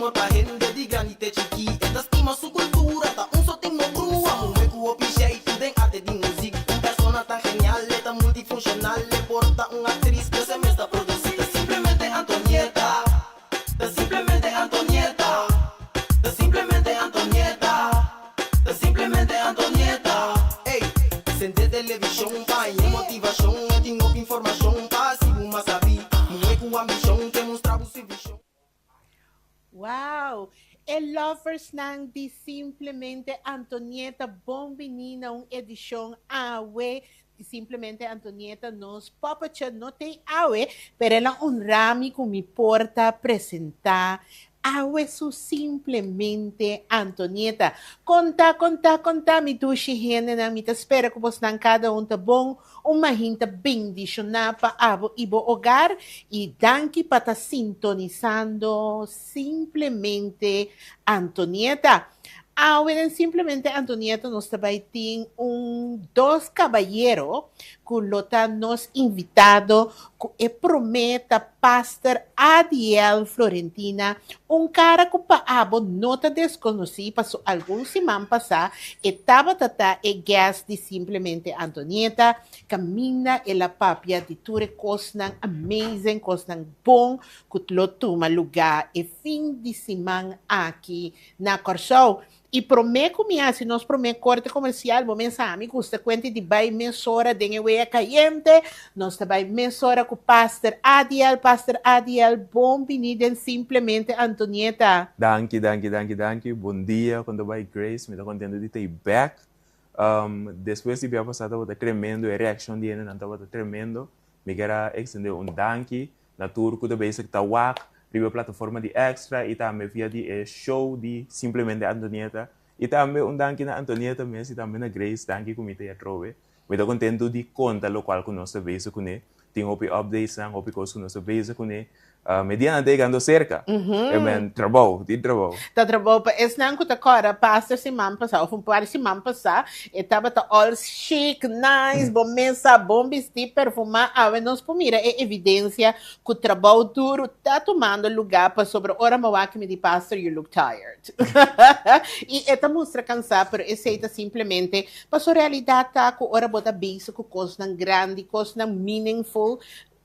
muita gente de grande te chiqui. Esta estima sua cultura, tá só tem no grua. Mume com o jeito de arte de música. Persona tan genial, tá multifuncional. Le porta atriz que se me está producida. Simplesmente Antonieta. Simplemente Antonieta. Simplemente Antonieta. Simplemente Antonieta. Ei, sente televisão, pai, motivação, tenho informação, passivo, mas sabe, não é com ambição, demonstrava o serviço. Wow! E lovers ng di Simplemente Antonieta Bombinina, uma edição awe di Simplemente Antonieta nos papacha no tem awe, pero ela rami com me porta apresentar awe su Simplemente Antonieta. Conta, mi tushi hene na mi espera que você não cada tá bom, uma hinta bendicionar para abo ibo hogar e danke para tá sintonizando Simplemente Antonieta. Ahora Simplemente Antonieta nos também tem dois caballeros que lota nos invitado que prometa Pastor Adiel Florentina, cara que paabo nota desconhecido, passou alguns semanas passar, estava tata e guest de Simplemente Antonieta, camina e la papia de ture cosnan amazing, cosnan bom, que lo toma lugar e fim de semana aqui na Corsou. E prometo se nós prometo corte comercial, vou mensar, me custa quanto de vai mensora de a caliente, nós também mensora com Pastor Adiel, bom venido Simplemente Antonieta. Danke. Bom dia, quando vai Grace, me estou contente de estar back. Depois de ver passado, eu estou tremendo, a reação de ele não estava tremendo. Me quero extender danke na tour que também está wak. Riba plataforma de extra e também via de show de Simplemente Antonieta e também danke na Antonieta mesmo e também na Grace, danke que me tenha trove. Me estou contente de conta lo qual que nós vemos com ele. Tem updates, coisas que nós vemos com ele. Mediana chegando cerca. Trabalho. Tá trabalho, esse não que agora passa semana passada, ou um par de semana passada, estava tá all chic, nice, bom mesa, bom vestir, perfumar, nós pomira é evidência que o trabalho duro tá tomando lugar para sobre hora mau que me di pastor, you look tired. E esta mostra cansar, pero esse é simplesmente para sua realidade tá com hora bota base, com coisa grande, coisa meaningful,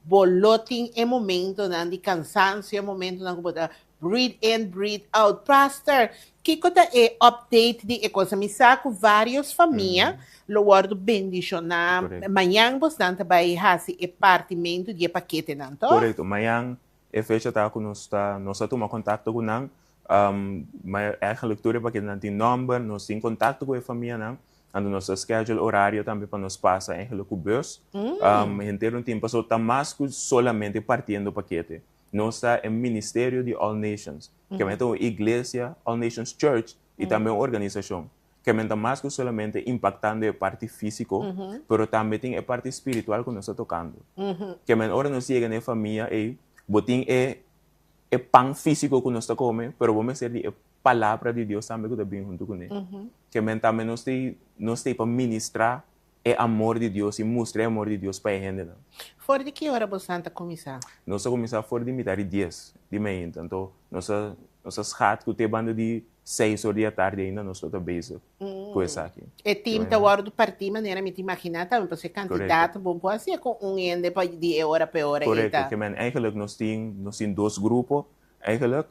boloting é momento de cansancio, é momento de breathe in, breathe out. Pastor, que é update de coisa me saco várias famílias, lo guardo bendicionar. Amanhã você vai fazer o partimento de paquete, não? Correto. Amanhã é fecha tá com nós toma contato com nós. A leitura para que não tem número, nós tem contato com a família não. Ando nosso schedule horário também para nos passar em com bus. Inteiro tempo passou tá mais que solamente partindo paquete. Nós está em Ministério de All Nations, que é uma igreja All Nations Church e também uma organização. Que é mais que solamente impactando a parte física, mas também tem a parte espiritual que nós está tocando. Que é hora nós chega na família e botem é pão físico que nós está comendo, mas vamos ser de palavra de Deus também que está bem junto com ele. Que também nós temos para ministrar o amor de Deus e mostrar o amor de Deus para a gente. Fora de que hora você está começando? Nós começamos fora de metade 10 de manhã. Então, nós ratos que tem banda de 6 horas da tarde ainda, nós estamos bem com isso aqui. E time da hora do partido, maneira me imaginar também para ser candidato, bom, pode ser com ende de hora para hora. Correto, que eigenlijk nós temos dois grupos, eigenlijk.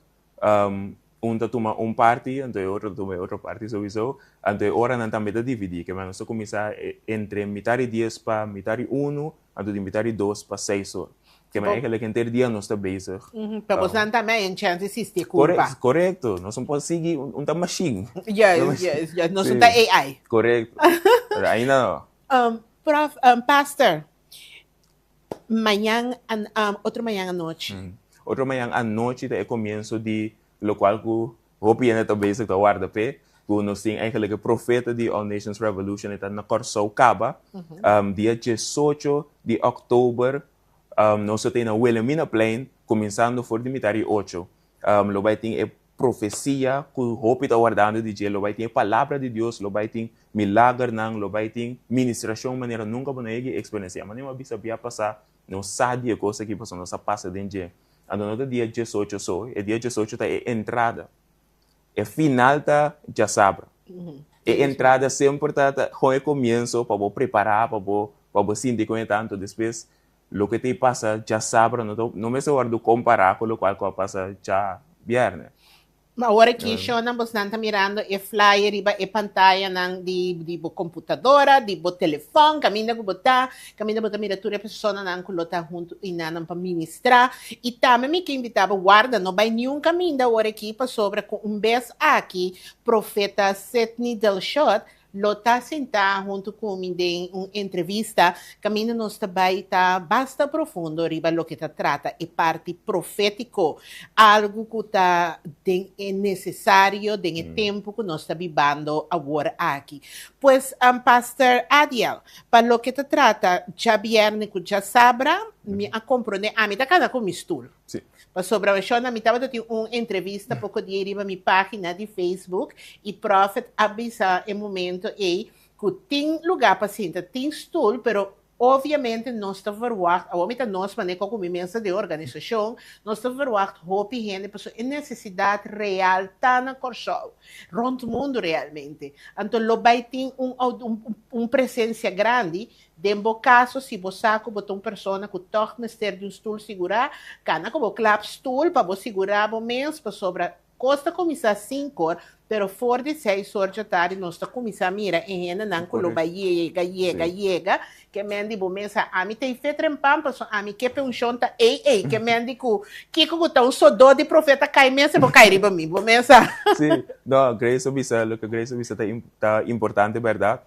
Toma parte, então outro toma outra parte sowieso. Então agora não também dividir, que nós começar entre metade 10 para metade 1, então de metade 2 para 6 horas. Que eigenlijk entre dia nós está bezig. Para você não também em chance existe culpa. Correto, nós não podemos seguir machine. Yes, nós não tá AI. Correto. Ainda não. Prof, pastor, manhã, outra manhã à noite. Outra manhã à noite é começo de lo qual que hoopje também se guarda pé, que nós temos eigenlijk o profeta de All Nations Revolution está na Corsou Caba, dia 18 de outubro, nós temos na Wilhelmina Plain, começando por de metade 8. Lo vai ter a profecia que hoopje está guardando de dia, lo vai ter a palavra de Deus, lo vai ter milagre não, lo vai ter ministração maneira nunca vamos experiência, mas não sabia passar, não sabe a coisa que passou, não passa dentro. ando no dia 18 só, e dia 18 tá é entrada. E final tá já sabra. E entrada sempre tá com o começo para vou preparar, para vou sentir com tanto depois lo que te passa já sabra, não me sei do comparar com o qual passa já viernes. Ma ora que siya nang bastante mirando e flyer iba e pantalla ng di bo computadora, di bo telefone, kami nagbota miratura persona nang kulota junto ina ng paministra. E também me que invitava guarda no vai nenhum caminho da ora que pa sobre com vez aqui profeta Sidney Delshot lota senta junto com em uma entrevista caminho nos trabalho tá basta profundo riba lo que tá trata e parte profético algo que tá é necessário tem tempo que nós está vivendo agora aqui pues pastor Adiel para lo que tá trata já viernes que já sabra me acompanha a mim tá cada com mistura Sim. Sobre a Shona, me estava dando uma entrevista pouco dia em minha página de Facebook e Prophet avisa em momento que tem lugar para sentar, tem stool, pero obviamente nós estamos verwacht, a nós maneira como imensa de organização, nós estamos verwacht, hope gente, pessoa é necessidade real, tá na corso, rond o mundo realmente. Então, lo vai ter presença grande. Dembo caso, se você botar uma pessoa que toca mister de um stool segurar, cana como clap stool para você segurar o mês para sobra. Costa começar 5 horas, pero for de 6 horas da tarde nós está começar a mira em renda não colo vai chega, que mendi bo mesa a mim tem fetrem pam para a mim que pe um chonta que mendi que tá um sodó de profeta cai mesa bo cai riba mim bo mesa. Sim, não, Grace Obisa, lo que Grace Obisa tá importante, verdade?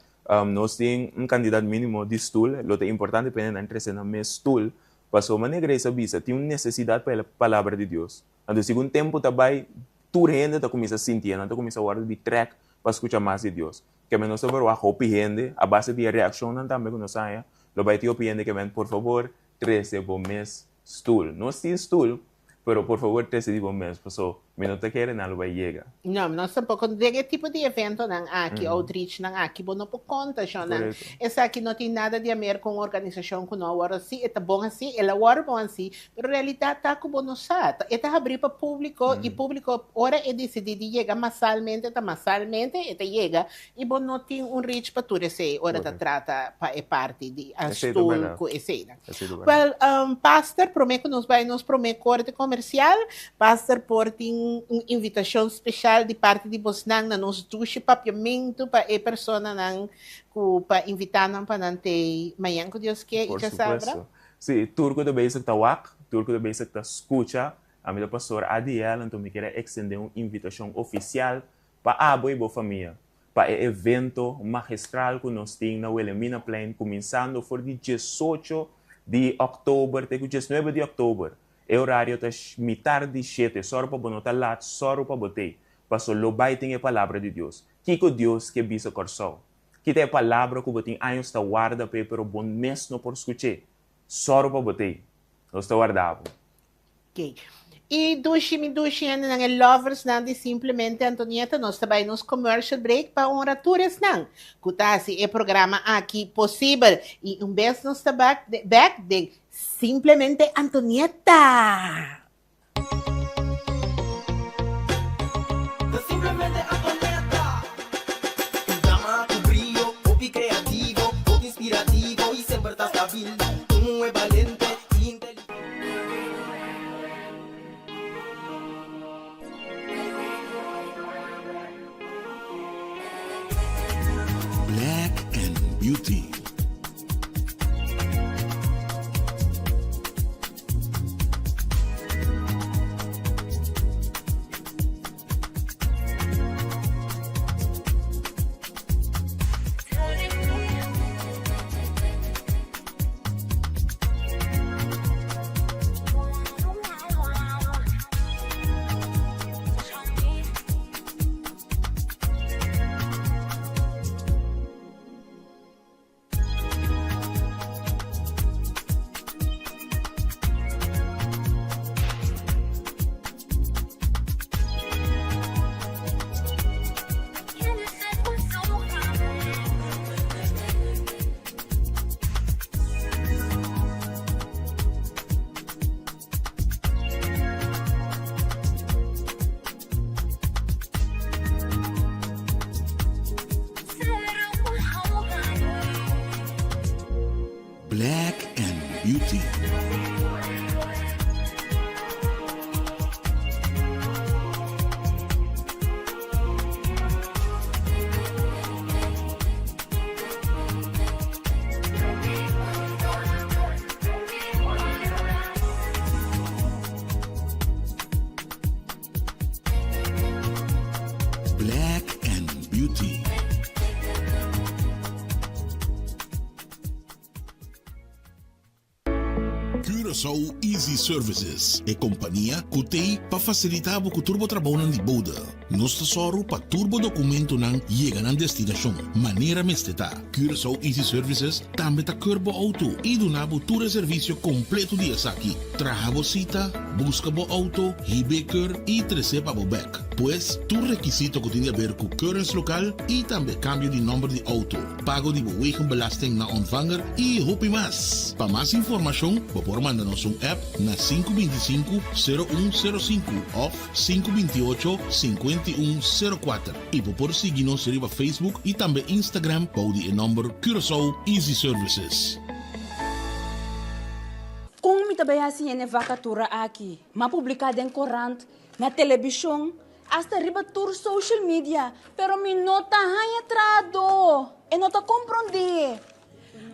Nós temos candidato mínimo de stool, lo que é importante para entrar na minha stool, para a maneira Grace Obisa tem uma necessidade pela palavra de Deus. Então, segundo tempo também tu gente está começando a sentir, não está começando a guardar de track para escutar mais de Deus. Que menos sobre a roupa gente, a base de reação não também quando saia, lo vai ter gente que por favor 13 por mês stool. Não tem stool, pero por favor 13 por mês, porque menos te querem não vai chegar. Não, nós tampouco tem tipo de evento nang aqui, outreach nang aqui, bo não por conta, siya nang, essa aqui não tem nada de a ver com a organização que não agora assim, é bom assim, ela agora bom assim, pero realidade tá com bom sa, é abrir para público e público ora é decidir de chegar massalmente, chega e bom não tem reach para tudo esse, ora tá trata é parte de astul com esse. Well, pastor, prometo que nos promete corte comercial, pastor por tem uma invitação especial de parte de Bosnang na nos duche papiamento para a pessoa para invitar para nante manhã que Deus quer e já sabe. Sim, turco do basic tawak, turco do basic ta escucha, a minha pastor Adiel, então me quer extender uma invitação oficial para a boa família, para o evento magistral que nós temos na Wilhelmina Plain, começando for de 18 de outubro até 19 de outubro. O horário está metade de 7, só para botar lá, só para botar. Para lo vai tem a palavra de Deus. Que Deus que bisa coração. Que tem a palavra que botem anos está guarda pero bom mês não por escutar. Só para botar. Nós está guardado. Ok. E dushi ng lovers nang di simplesmente Antonieta nós também nos commercial break para oraturas nang. Kutasi e programa aqui possível e vez nos back de simplesmente Antonieta. Simplemente Antonieta. Tu llama, tu brillo, hobby creativo, hobby inspirativo y siempre estás hábil. Tú es valiente y inteligente. Black and Beauty. Curaçao Easy Services e companhia que tem para facilitar o turbo trabalho de boda. Nós tesoro para turbo documento não chega na destinação. Maneira mesteta. Curaçao Easy Services também tá curbo auto e do nabo tour serviço completo de aqui. Traga cita, busca bo auto, hibeker e receba bo back. Pues, tu requisito que tem a ver com currency local e também cambio de número de auto, pago de wegenbelasting na ontvanger e hopi mas. Para mais informação, por mandar-nos app na 525-0105 ou 528-5104 e por seguir-nos em Facebook e também Instagram para o número Curaçao Easy Services. Kung mi tabay assim na vacatura aqui, mapublicada em corrente, na televisão, hasta riba tour social media, pero mi nota hanya trado, e nota compreende.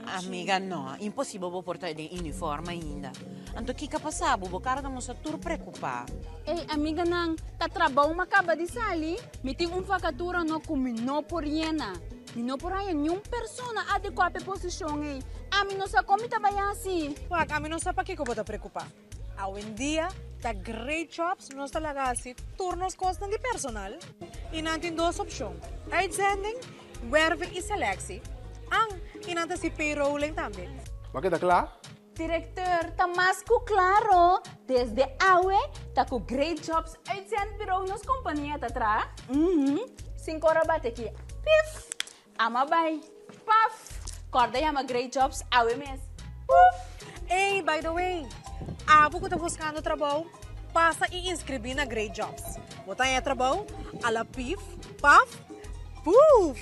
Amiga, no, impossível vou portar de uniforme ainda. Anto que passava, vou cara não se tur preocupar. Ei, amiga nang, ta trabaho makaba di sali, miting vacatura no kumi no por yena. Mi no por aí nenhum persona adequada posição ei. A mi no sa como tabay assim. Wag, a mim não sabe para que eu vou te preocupar. Ao em dia, tá great jobs, nós talaga assim, turnos costam de personal. E não tem duas opções. Uitzending, werving e selectie. Ang, e não tem si payrolling também. Bakit na klaar? Director, tá mais que claro. Desde awe, tá com great jobs uitzend bureau nos companhia tá tra. 5 horas bate aqui. Pif! Ama bay. Paf! Corda yama great jobs awe mes. Hey, by the way, abo ko tá buscando trabalho, passa e inscrever na Great Jobs. Botar em trabalho, ala pif, paf, puf!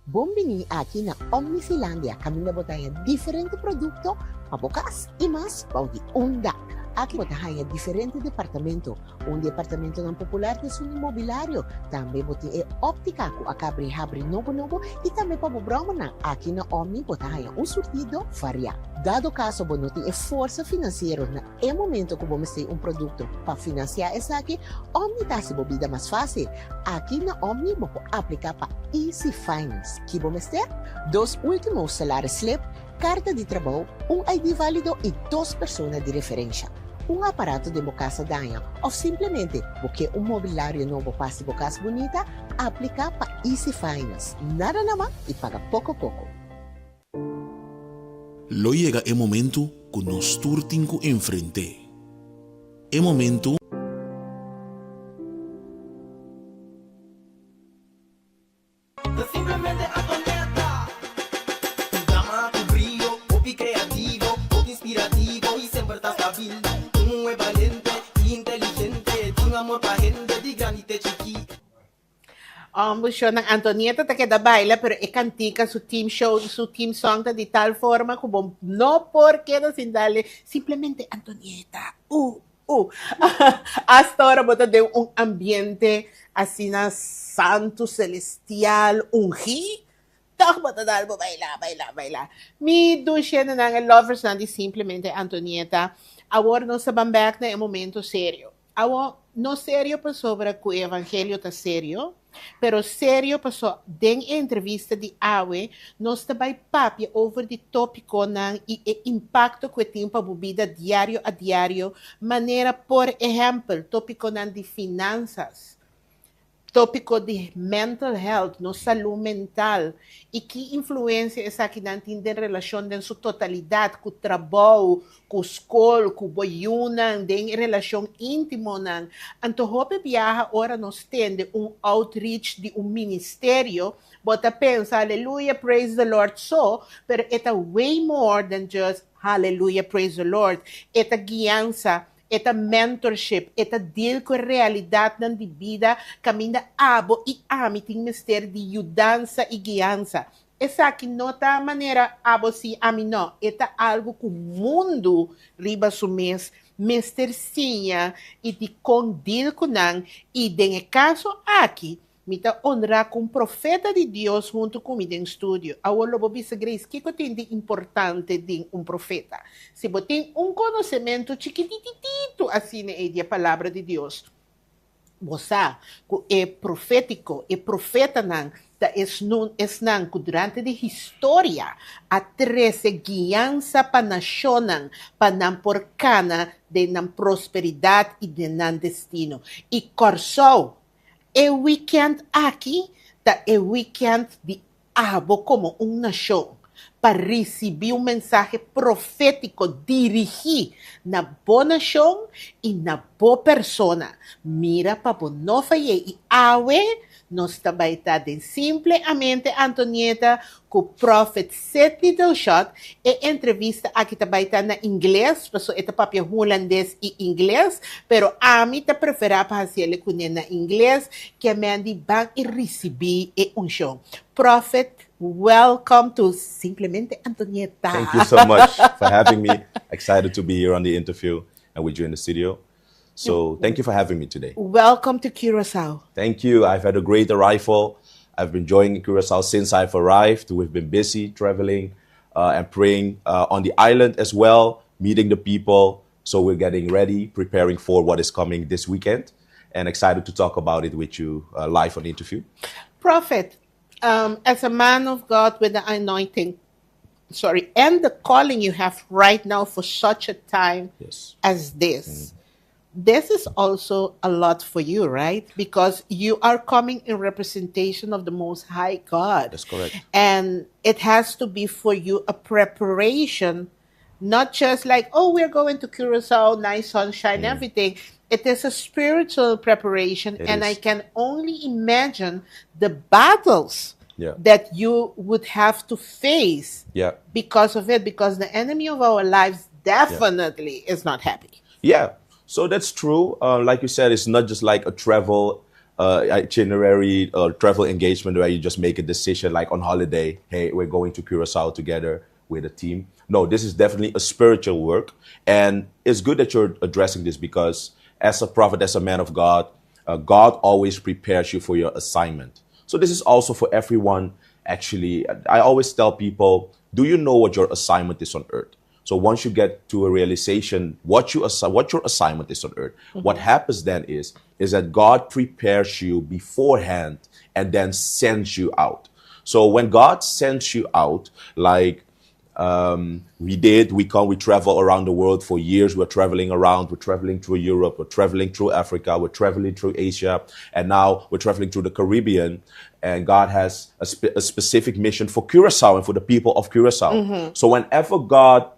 Bombini aqui na Omnifilandia, kami na botaya diferente produto, pabukas e mas paudi unda. Aqui botaya diferente departamento. Departamento ng popular de sun imobiliário. Também botei óptica com acabri-habri novo e também para o na aqui na Omni botaya surtido variado. Dado caso bonoti força financeira na momento que vamos ter produto para financiar essa aqui, Omni tá se bobida mais fácil. Aqui na Omni vou aplicar para Easy Finance. Que vamos ter 2 últimos salários slip, carta de trabalho, ID válido e 2 pessoas de referência. Aparato de casa danha ou simplesmente porque mobiliário novo passe casa bonita, aplica para Easy Finance. Nada naman e paga pouco. Lo llega el momento que nos turtinco enfrente. El momento Simplesmente Antonieta. Tu dama, tu brillo, popi creativo, popi inspirativo y siempre estás stabil. Tú es valiente y inteligente, tiene amor pa' gente de grande e chiquita. Siya ng Antonieta ta queda baila pero cantica su team show, su team song ta de tal forma como no porque no sin darle simplemente Antonieta. Hasta ahora bota de ambiente así na santo celestial ungi. Tak bota dalbo baila. Mi dusya na ng lovers na di simplemente Antonieta. Agora no sa bambak na momento serio. No serio pa sobra ku evangelio ta serio. Pero sério, pessoal, den entrevista de Awe, nós também papia over de tópico ng impacto que tem para a vida diário a diário, maneira, por exemplo, tópico ng de finanças, tópico de mental health, no saúde mental, e que influência essa aqui natin em relação em sua totalidade, com o trabalho, com a escola, com o boyunan, em relação íntimo nan. Hope viaja ora nos tende outreach de ministério, bota pensa, hallelujah, praise the Lord, pero it's way more than just hallelujah, praise the Lord. Esta guiança, esta mentorship, esta deal com a realidade de vida, caminha abo e amiting mister de ajudança e guiança. Essa aqui não tá maneira abo si amino, esta algo que o mundo riba sumes, mestercinha e de condil kunang e den caso aqui, mita honra com profeta de Deus junto comigo em estúdio. A lobo bisa Grace, que tem de importante de profeta? Se você tem conhecimento chiquititito assim é a palavra de Deus. Você é profético, é profeta não, es nang durante de historia a 13 guianza pa nacionan pa nan porcana de nan prosperidad y de nan destino. Y corso, el weekend aquí, el weekend de abo como un nación para recibir un mensaje profético dirigido na boa nación y na boa persona. Mira pa no falle y awe nos tabaita de simplemente Antonieta com o Prophet Seth Littleshot e entrevista aqui tabaita na inglês, paso esta papel holandês e inglês, pero a mim te prefere para fazer com na inglês que a mim bang e receber e show. Prophet, welcome to Simplemente Antonieta. Thank you so much for having me. Excited to be here on the interview and with you in the studio. So thank you for having me today. Welcome to Curacao. Thank you. I've had a great arrival. I've been enjoying Curacao since I've arrived. We've been busy traveling and praying on the island as well, meeting the people. So we're getting ready, preparing for what is coming this weekend, and excited to talk about it with you live on the interview. Prophet, as a man of God with the anointing, and the calling you have right now for such a time as this. This is also a lot for you, right? Because you are coming in representation of the Most High God. That's correct. And it has to be for you a preparation, not just like, oh, we're going to Curacao, nice sunshine, everything. It is a spiritual preparation. It and is. I can only imagine the battles that you would have to face because of it, because the enemy of our lives definitely is not happy. Yeah. So that's true. Like you said, it's not just like a travel itinerary or travel engagement where you just make a decision like on holiday, hey, we're going to Curacao together with a team. No, this is definitely a spiritual work. And it's good that you're addressing this because as a prophet, as a man of God, God always prepares you for your assignment. So this is also for everyone. Actually, I always tell people, do you know what your assignment is on earth? So once you get to a realization what your assignment is on earth, what happens then is that God prepares you beforehand and then sends you out. So when God sends you out, like we travel around the world for years. We're traveling around, we're traveling through Europe, we're traveling through Africa, we're traveling through Asia, and now we're traveling through the Caribbean. And God has a specific mission for Curacao and for the people of Curacao. So whenever God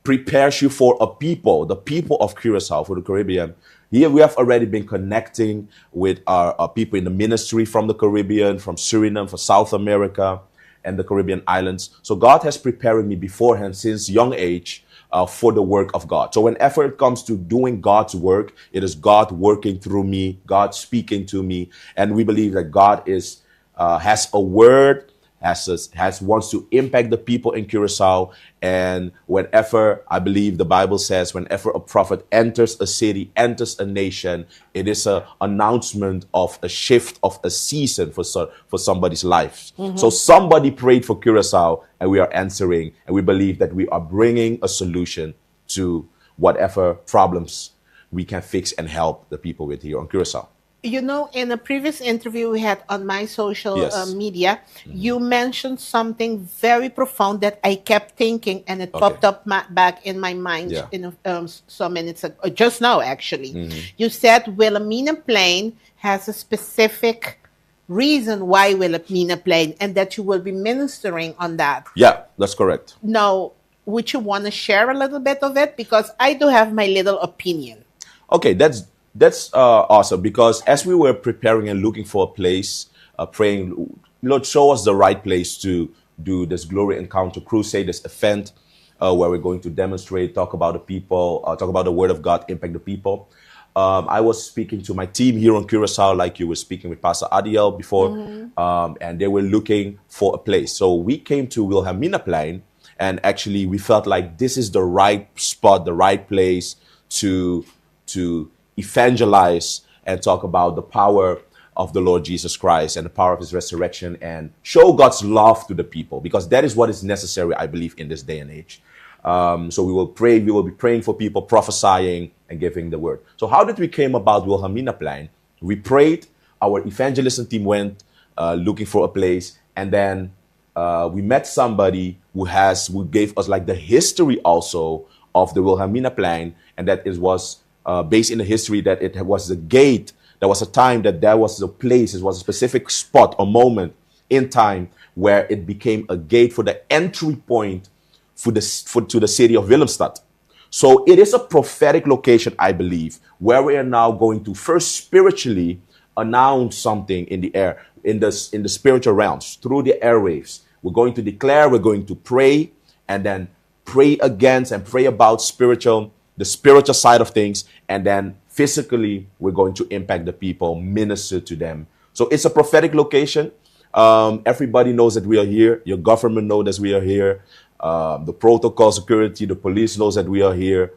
prepares you for a people, the people of Curacao, for the Caribbean. Here we have already been connecting with our people in the ministry from the Caribbean, from Suriname, for South America, and the Caribbean islands. So God has prepared me beforehand since young age for the work of God. So whenever it comes to doing God's work, it is God working through me, God speaking to me, and we believe that God has a word, wants to impact the people in Curacao. And whenever, I believe the Bible says, whenever a prophet enters a city, enters a nation, it is an announcement of a shift of a season for somebody's life. So somebody prayed for Curacao and we are answering, and we believe that we are bringing a solution to whatever problems we can fix and help the people with here on Curacao. You know, in a previous interview we had on my social media, you mentioned something very profound that I kept thinking, and it popped up back in my mind some minutes ago, just now actually. You said Wilhelmina Plain has a specific reason why Wilhelmina Plain, and that you will be ministering on that. Yeah, that's correct. Now, would you want to share a little bit of it? Because I do have my little opinion. Okay, that's awesome, because as we were preparing and looking for a place, praying, Lord, show us the right place to do this Glory Encounter Crusade, this event where we're going to demonstrate, talk about the people, talk about the Word of God, impact the people. I was speaking to my team here on Curacao, like you were speaking with Pastor Adiel before, and they were looking for a place. So we came to Wilhelmina Plain, and actually we felt like this is the right spot, the right place to evangelize and talk about the power of the Lord Jesus Christ and the power of his resurrection and show God's love to the people, because that is what is necessary, I believe, in this day and age. So we will pray, we will be praying for people, prophesying and giving the word. So how did we came about Wilhelmina Plain? We prayed, our evangelism team went looking for a place. And then we met somebody who gave us like the history also of the Wilhelmina Plan, and that it was based in the history that it was the gate. There was a time that there was a place, it was a specific spot, a moment in time where it became a gate for the entry point to the city of Willemstad. So it is a prophetic location, I believe, where we are now going to first spiritually announce something in the air, in the spiritual realms, through the airwaves. We're going to declare, we're going to pray, and then pray against and pray about the spiritual side of things, and then physically we're going to impact the people, minister to them. So it's a prophetic location. Everybody knows that we are here. Your government knows that we are here. The protocol security, the police knows that we are here.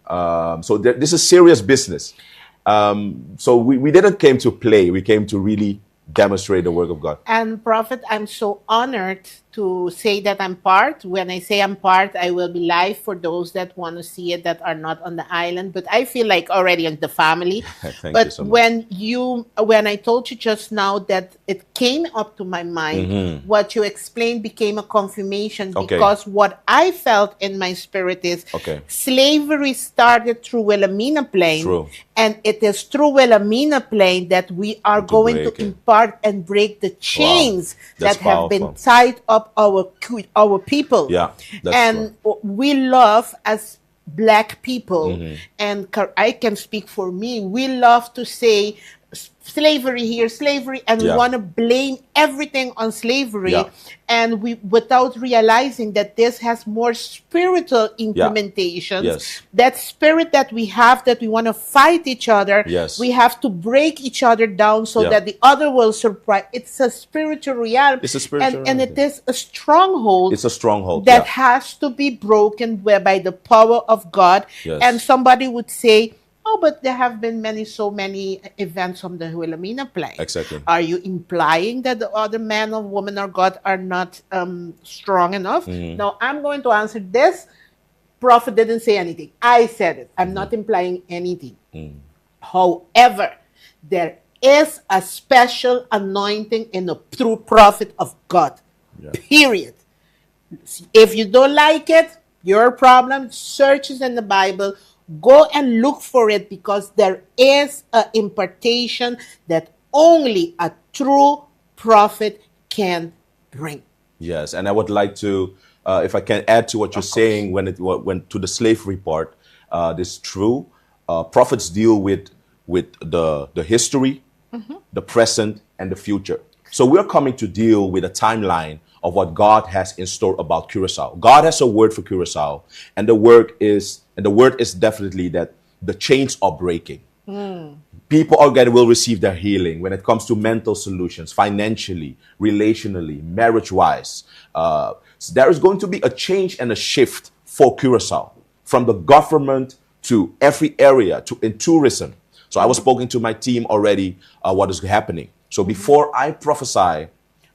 So this is serious business. So we didn't came to play. We came to really demonstrate the work of God. And Prophet, I'm so honored to say that I'm part. When I say I'm part, I will be live for those that want to see it that are not on the island. But I feel like already in the family. Thank you so much. When I told you just now that it came up to my mind, what you explained became a confirmation, because what I felt in my spirit is slavery started through Wilhelmina Plain. True. And it is through Wilhelmina Plain that we are going to impart and break the chains that have been tied up our people. Yeah, that's and we love, as Black people, and I can speak for me, we love to say slavery here, slavery, and we want to blame everything on slavery, and we, without realizing that this has more spiritual implementations. That spirit that we have, that we want to fight each other, we have to break each other down so that the other will surprise. It's a spiritual reality. It's a spiritual and it is a stronghold. It's a stronghold that has to be broken by the power of God. And somebody would say, oh, but there have been so many events from the Wilhelmina Plain. Exactly. Are you implying that the other man or woman or God are not strong enough? Now, I'm going to answer this. Prophet didn't say anything. I said it. I'm not implying anything. However, there is a special anointing in a true prophet of God. Period. If you don't like it, your problem. Search it in the Bible. Go and look for it, because there is an impartation that only a true prophet can bring. Yes, and I would like to, if I can add to what you're saying, when to the slavery part, this is true. Prophets deal with the history, the present, and the future. So we're coming to deal with a timeline of what God has in store about Curacao. God has a word for Curacao, and the word is definitely that the chains are breaking. People will receive their healing when it comes to mental solutions, financially, relationally, marriage-wise. So there is going to be a change and a shift for Curacao, from the government to every area, in tourism. So I was speaking to my team already what is happening. So before I prophesy,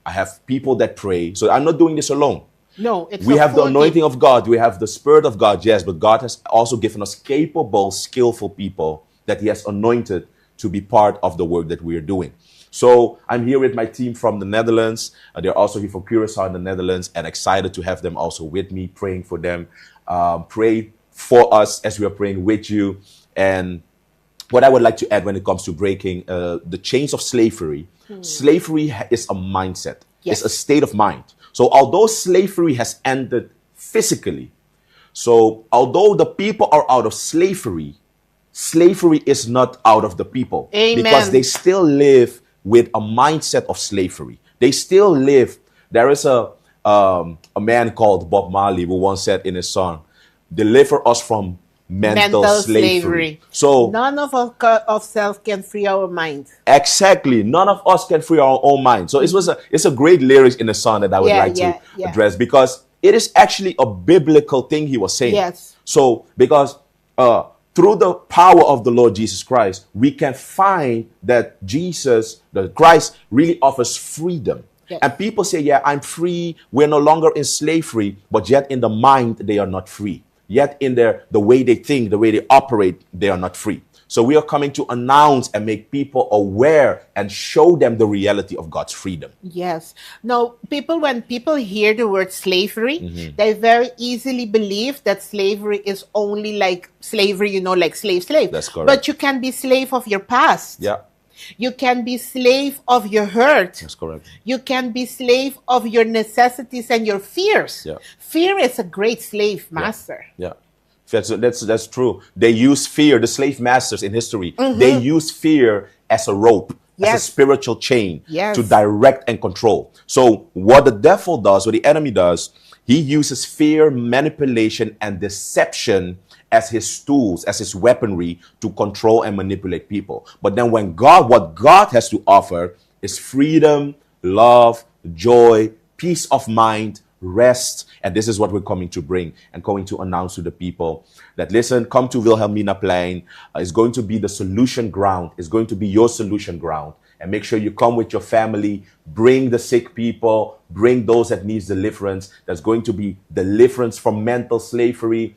I have people that pray. So I'm not doing this alone. No, we have the anointing of God. We have the Spirit of God, yes, but God has also given us capable, skillful people that He has anointed to be part of the work that we are doing. So I'm here with my team from the Netherlands. They're also here from Curacao in the Netherlands, and excited to have them also with me, praying for them. Pray for us as we are praying with you. And what I would like to add when it comes to breaking the chains of slavery, slavery is a mindset. It's a state of mind. So although slavery has ended physically, so although the people are out of slavery, slavery is not out of the people. Amen. Because they still live with a mindset of slavery. They still live. There is a man called Bob Marley who once said in his song, "Deliver us from mental slavery." So none of ourselves can free our mind. Exactly. None of us can free our own mind. So it's a great lyrics in the song that I would like to address, because it is actually a biblical thing he was saying. Yes. So because through the power of the Lord Jesus Christ, we can find that Jesus, the Christ, really offers freedom. Yes. And people say, yeah, I'm free. We're no longer in slavery, but yet in the mind, they are not free. yet in the way they think, the way they operate, they are not free. So we are coming to announce and make people aware and show them the reality of God's freedom. Yes. Now, when people hear the word slavery, they very easily believe that slavery is only like slavery, like slave. That's correct. But you can be slave of your past. Yeah, You can be slave of your hurt. that's correct. You can be slave of your necessities and your fears. Yeah. Fear is a great slave master. Yeah. That's true. They use fear, the slave masters in history, they use fear as a rope, as a Yes. spiritual chain Yes. to direct and control. So what the devil does, what the enemy does, he uses fear, manipulation, and deception as his tools, as his weaponry to control and manipulate people. But then what God has to offer is freedom, love, joy, peace of mind, rest. And this is what we're coming to bring and going to announce to the people that, listen, come to Wilhelminaplein. It's going to be the solution ground. It's going to be your solution ground. And make sure you come with your family, bring the sick people, bring those that needs deliverance. There's going to be deliverance from mental slavery,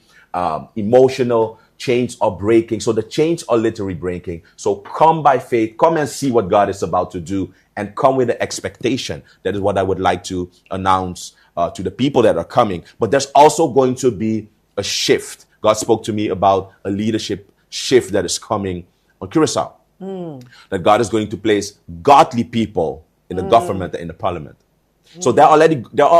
emotional chains are breaking. So the chains are literally breaking. So come by faith, come and see what God is about to do, and come with the expectation. That is what I would like to announce to the people that are coming. But there's also going to be a shift. God spoke to me about a leadership shift that is coming on Curacao. That God is going to place godly people in the government and in the parliament. So there are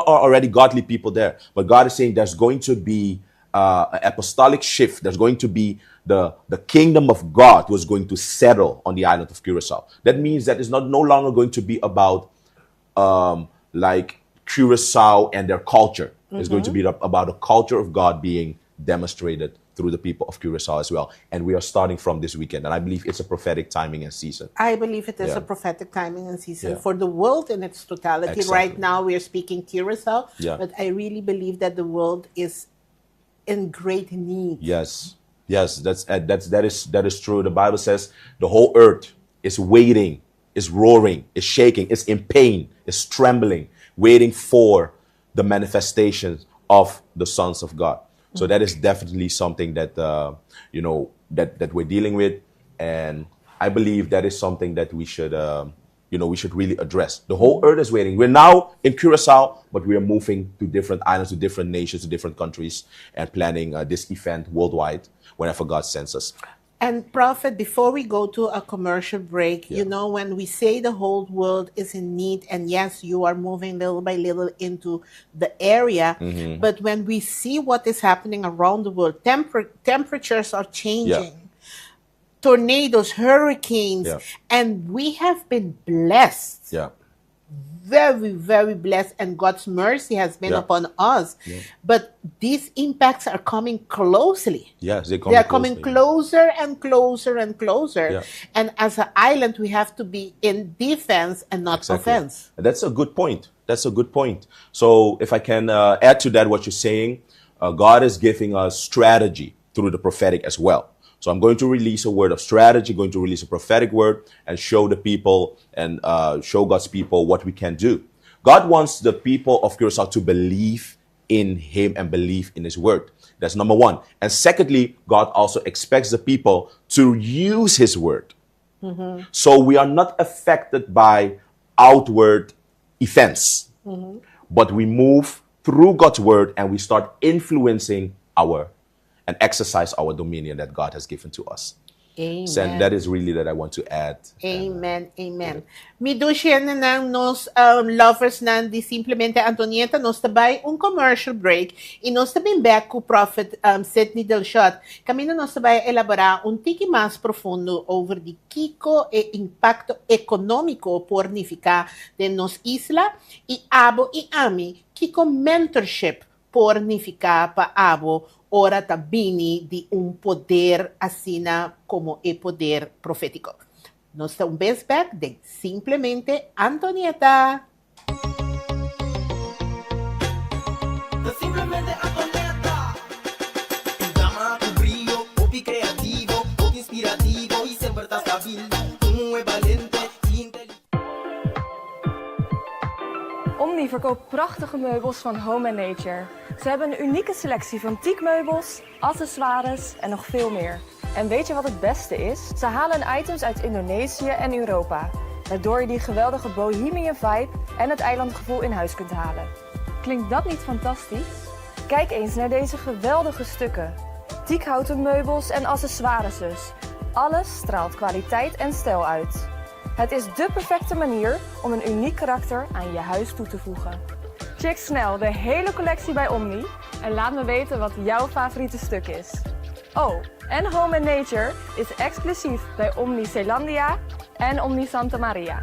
already godly people there. But God is saying there's going to be an apostolic shift. There's going to be the kingdom of God was going to settle on the island of Curacao. That means that it's no longer going to be about like Curacao and their culture. It's going to be about the culture of God being demonstrated through the people of Curacao as well. And we are starting from this weekend. And I believe it's a prophetic timing and season. I believe it is Yeah. a prophetic timing and season Yeah. for the world in its totality. Exactly. Right now, we are speaking Curacao, Yeah. but I really believe that the world is in great need. Yes, that is true. The Bible says the whole earth is waiting, is roaring, is shaking, is in pain, is trembling, waiting for the manifestations of the sons of God. So that is definitely something that that we're dealing with, and I believe that is something that we should we should really address. The whole earth is waiting. We're now in Curacao, but we are moving to different islands, to different nations, to different countries, and planning this event worldwide whenever God sends us. And Prophet, before we go to a commercial break, Yeah. when we say the whole world is in need, and yes, you are moving little by little into the area, but when we see what is happening around the world, temperatures are changing. Tornadoes, hurricanes, Yeah. and we have been blessed. Yeah, Very, very blessed, and God's mercy has been Yeah. upon us. But these impacts are coming closely. yes, They are coming closer and closer and closer. Yeah. And as an island, we have to be in defense and not offense. That's a good point. That's a good point. So if I can add to that what you're saying, God is giving us strategy through the prophetic as well. So I'm going to release a word of strategy, going to release a prophetic word and show the people and show God's people what we can do. God wants the people of Curacao to believe in Him and believe in His word. That's number one. And secondly, God also expects the people to use His word. So we are not affected by outward events, but we move through God's word and we start influencing and exercise our dominion that God has given to us. Amen. So that is really that I want to add. Amen. Amen. Midusyan na ng nos lovers nan di Simplemente Antonieta nos tabay commercial break e nos tabay back ku Prophet Sidney Delshot. Kami na nos tabay elaborar tiki mais profundo over di kiko e impacto económico pornifica de nos isla e abo e ami kiko mentorship pornifica pa abo ora tabini di poder asina como poder profético. Nos da best back de Simplemente Antonieta. Da Simplemente Antonieta. Tu llama, tu brillo, popi creativo, popi inspirativo y siempre estás stabil. Tú es valente y inteligente. Omni verkoopt prachtige meubels van Home & Nature. Ze hebben een unieke selectie van teakmeubels, accessoires en nog veel meer. En weet je wat het beste is? Ze halen items uit Indonesië en Europa, waardoor je die geweldige bohemian vibe en het eilandgevoel in huis kunt halen. Klinkt dat niet fantastisch? Kijk eens naar deze geweldige stukken. Teakhouten meubels en accessoires dus. Alles straalt kwaliteit en stijl uit. Het is dé perfecte manier om een uniek karakter aan je huis toe te voegen. Check snel de hele collectie bij Omni en laat me weten wat jouw favoriete stuk is. Oh, en Home & Nature is exclusief bij Omni Zeelandia en Omni Santa Maria.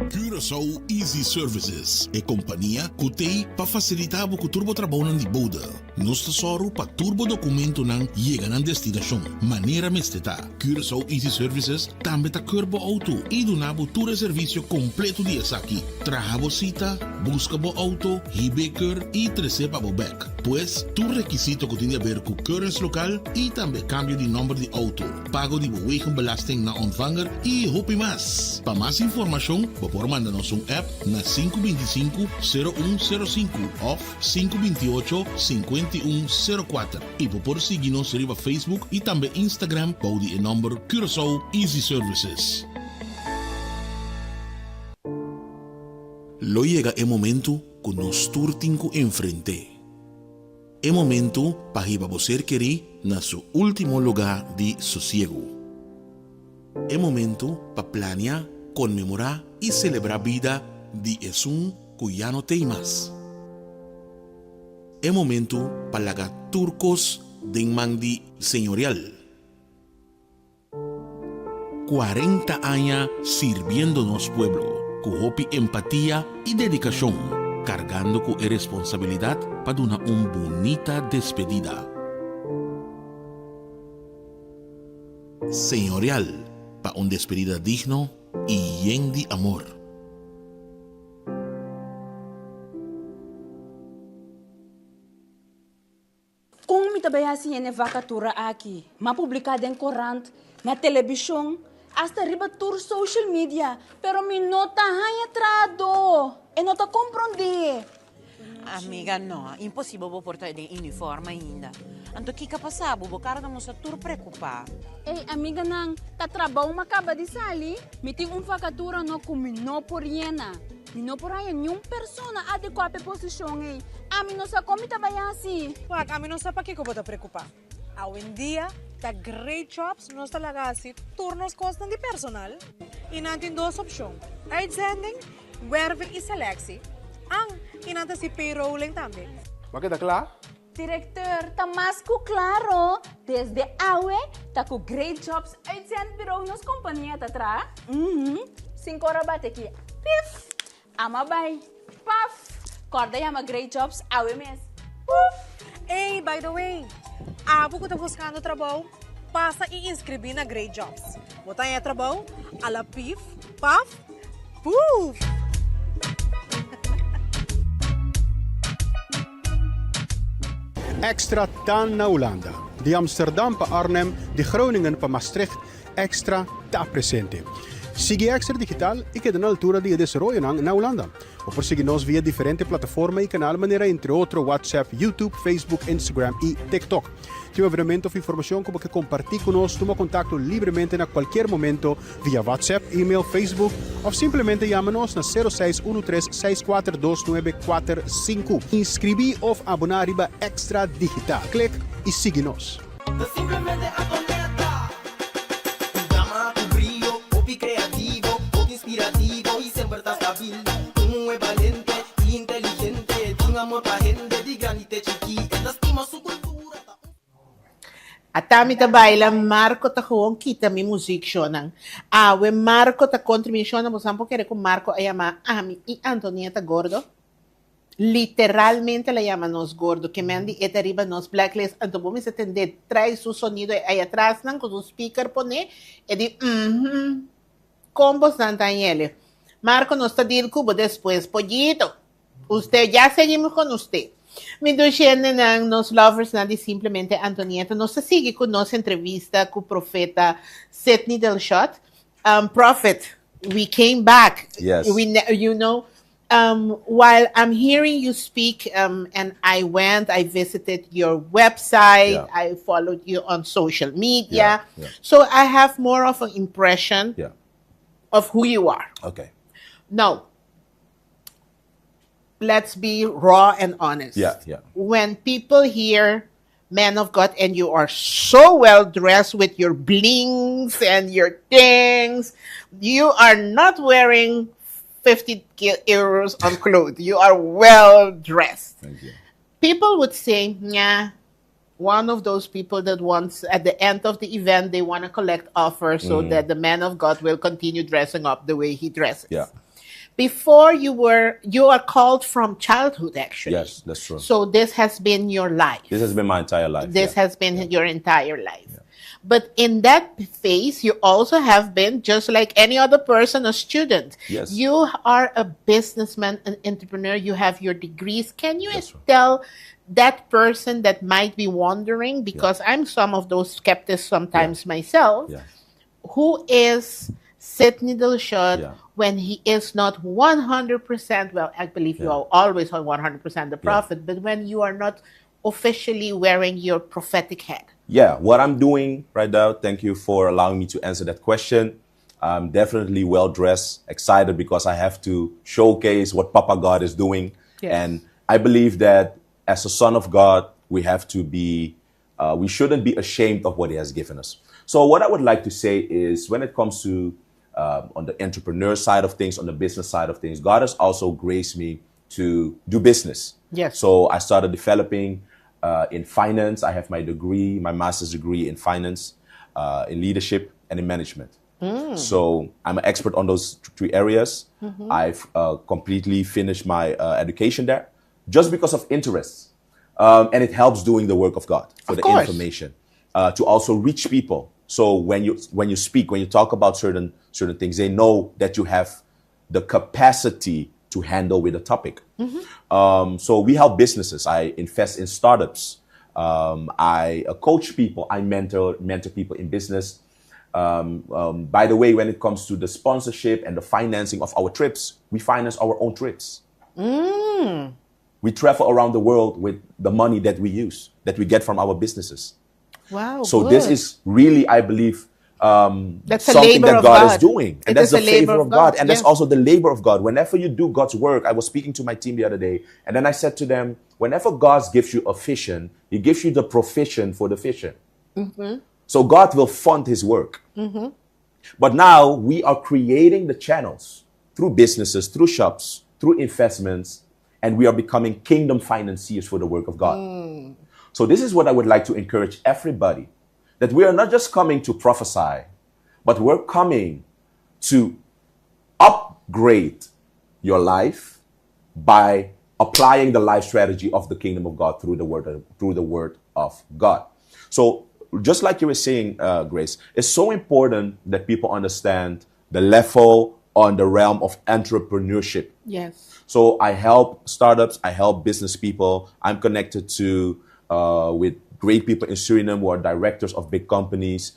Curaçao Easy Services e companhia Kutei para facilitar o turbo trabalho na boda. Nós tesoro para turbo documento nang chega na destinação. Maneira mesteta. Curaçao Easy Services também tá curbo auto e do nabo todo serviço completo de aqui. Traga bo cita, busca bo auto, hibeker e receba bo back. Pues tu requisito que tem a ver com currency local e também cambio de número de auto. Pago de belasting na ontvanger e hopi mas. Para mais informação, por mandar-nos app na 525-0105 of 528-5104 e por seguir-nos riba Facebook e também Instagram para o número Curaçao Easy Services. Lo llega el momento que nos turtinco enfrente. El momento para que você querer na su último lugar de sosiego. El momento para planear, conmemorar y celebrar vida de Esun que ya no tem más. El momento para lagar turcos de mandi señorial. 40 años sirviéndonos pueblo, con hopi empatía y dedicación, cargando con responsabilidad para una bonita despedida. Señorial, para una despedida digno y lleno de amor. Kung mitabayasi yan vakatura aqui, mapublicada em corante, na televisão, hasta riba tour social media, pero mi nota hanya trado, e nota compreende. Amiga, no, impossível vou portar de uniforme ainda. Anto que passava, vou cara não se tur preocupar. Ei, amiga nang, ta trabaho makaba di sali, miting vakatura no kumino por yena. Mino por aí nenhum persona adequada à posição ei. A mim não sabe como mitabayasi. Wag, a mim não sabe para que eu vou te preocupar. Hoje em dia, tá great jobs, nós tá lagasi, turnos costam de personal. E não tem duas opções. Uitzending, werving e selectie. E não tem si payrolling também. Mas tá claro? Diretor, tá mais que claro. Desde awe, tá com great jobs uitzendbureau nos companhia tá atrás. 5 horas bate aqui. Pif! Ama bay. Paf! Corda yama great jobs awe mes. Puf! Hey, by the way, abo que tá buscando trabalho, passa e inscrever na Great Jobs. Botar em trabalho, ala pif, paf, puf! Extra tan na Holanda. De Amsterdam para Arnhem, de Groningen para Maastricht, extra está presente. Sigue Extra Digital y queda na altura de desarrollo na Holanda. O por seguirnos via diferentes plataformas y canal manera entre otros WhatsApp, YouTube, Facebook, Instagram y TikTok. Tiene veramente información como que compartir con nosotros, toma contacto libremente en cualquier momento via WhatsApp, email, Facebook o simplemente llámanos na 0613-642-945. Inscribir o abonar a Extra Digital. Clic y síguenos. Simplemente Antonieta. Un drama, un brillo, hobby creativo, hobby inspirativo y siempre está stabil. Un es valiente y inteligente, tiene amor para gente, de grande chiquita, estima su cultura. Atami ta baila Marco ta gewoon kita mi muziek shonan. Awe Marco ta contribution mo sampo kere con Marco ayama Ami y Antonieta Gordo. Literalmente la llamamos gordo, que Mandy et arriba nos blacklist, anto vos me se tende, trae su sonido ahí atrás, nan, con su speaker pone, y di, combo Santa Daniele. Marco nos está diciendo cubo después, pollito, usted, ya seguimos con usted. Me do siya ng nos lovers na di Simplemente Antonieta. Nos sige ko nos entrevista ku Profeta Sidney Del Shot. Prophet, we came back. Yes. While I'm hearing you speak, and I visited your website, Yeah. I followed you on social media. Yeah. So I have more of an impression Yeah. of who you are. Okay. Now, let's be raw and honest. Yeah. When people hear man of God and you are so well dressed with your blings and your things, you are not wearing 50 euros on clothes. You are well dressed. Thank you. People would say, yeah, one of those people that wants, at the end of the event, they want to collect offers so that the man of God will continue dressing up the way he dresses. Yeah. Before you are called from childhood, actually. Yes, that's true. So this has been your life. This has been my entire life. This yeah. has been your entire life. But in that phase, you also have been, just like any other person, a student. Yes. You are a businessman, an entrepreneur. You have your degrees. Can you That's right. tell that person that might be wondering, because I'm some of those skeptics sometimes myself, Yeah. who is Sidney Del Shot Yeah. when he is not 100%, well, I believe you are always on 100% the prophet, but when you are not officially wearing your prophetic hat? Yeah, what I'm doing right now, thank you for allowing me to answer that question. I'm definitely well dressed, excited because I have to showcase what Papa God is doing. Yes. And I believe that as a son of God, we have to be, we shouldn't be ashamed of what He has given us. So what I would like to say is when it comes to on the entrepreneur side of things, on the business side of things, God has also graced me to do business. Yes. So I started developing in finance. I have my degree, my master's degree in finance, in leadership, and in management. So I'm an expert on those three areas. I've completely finished my education there just because of interest. And it helps doing the work of God for Of the course. information, to also reach people. So when you speak, when you talk about certain things, they know that you have the capacity to handle with a topic. So we help businesses. I invest in startups. I coach people. I mentor people in business. By the way, when it comes to the sponsorship and the financing of our trips, we finance our own trips. We travel around the world with the money that we use, that we get from our businesses. Wow. So good. this is really, I believe, That's a something labor that of God is God. doing. And It that's is the a labor favor of of God. God, And that's yes. also the labor of God. Whenever you do God's work, I was speaking to my team the other day, and then I said to them, whenever God gives you a vision, He gives you the provision for the vision. So God will fund His work. But now we are creating the channels through businesses, through shops, through investments, and we are becoming kingdom financiers for the work of God. So this is what I would like to encourage everybody, that we are not just coming to prophesy, but we're coming to upgrade your life by applying the life strategy of the kingdom of God through the word of God. So just like you were saying, Grace, it's so important that people understand the level on the realm of entrepreneurship. Yes. So I help startups, I help business people. I'm connected to with great people in Suriname who are directors of big companies,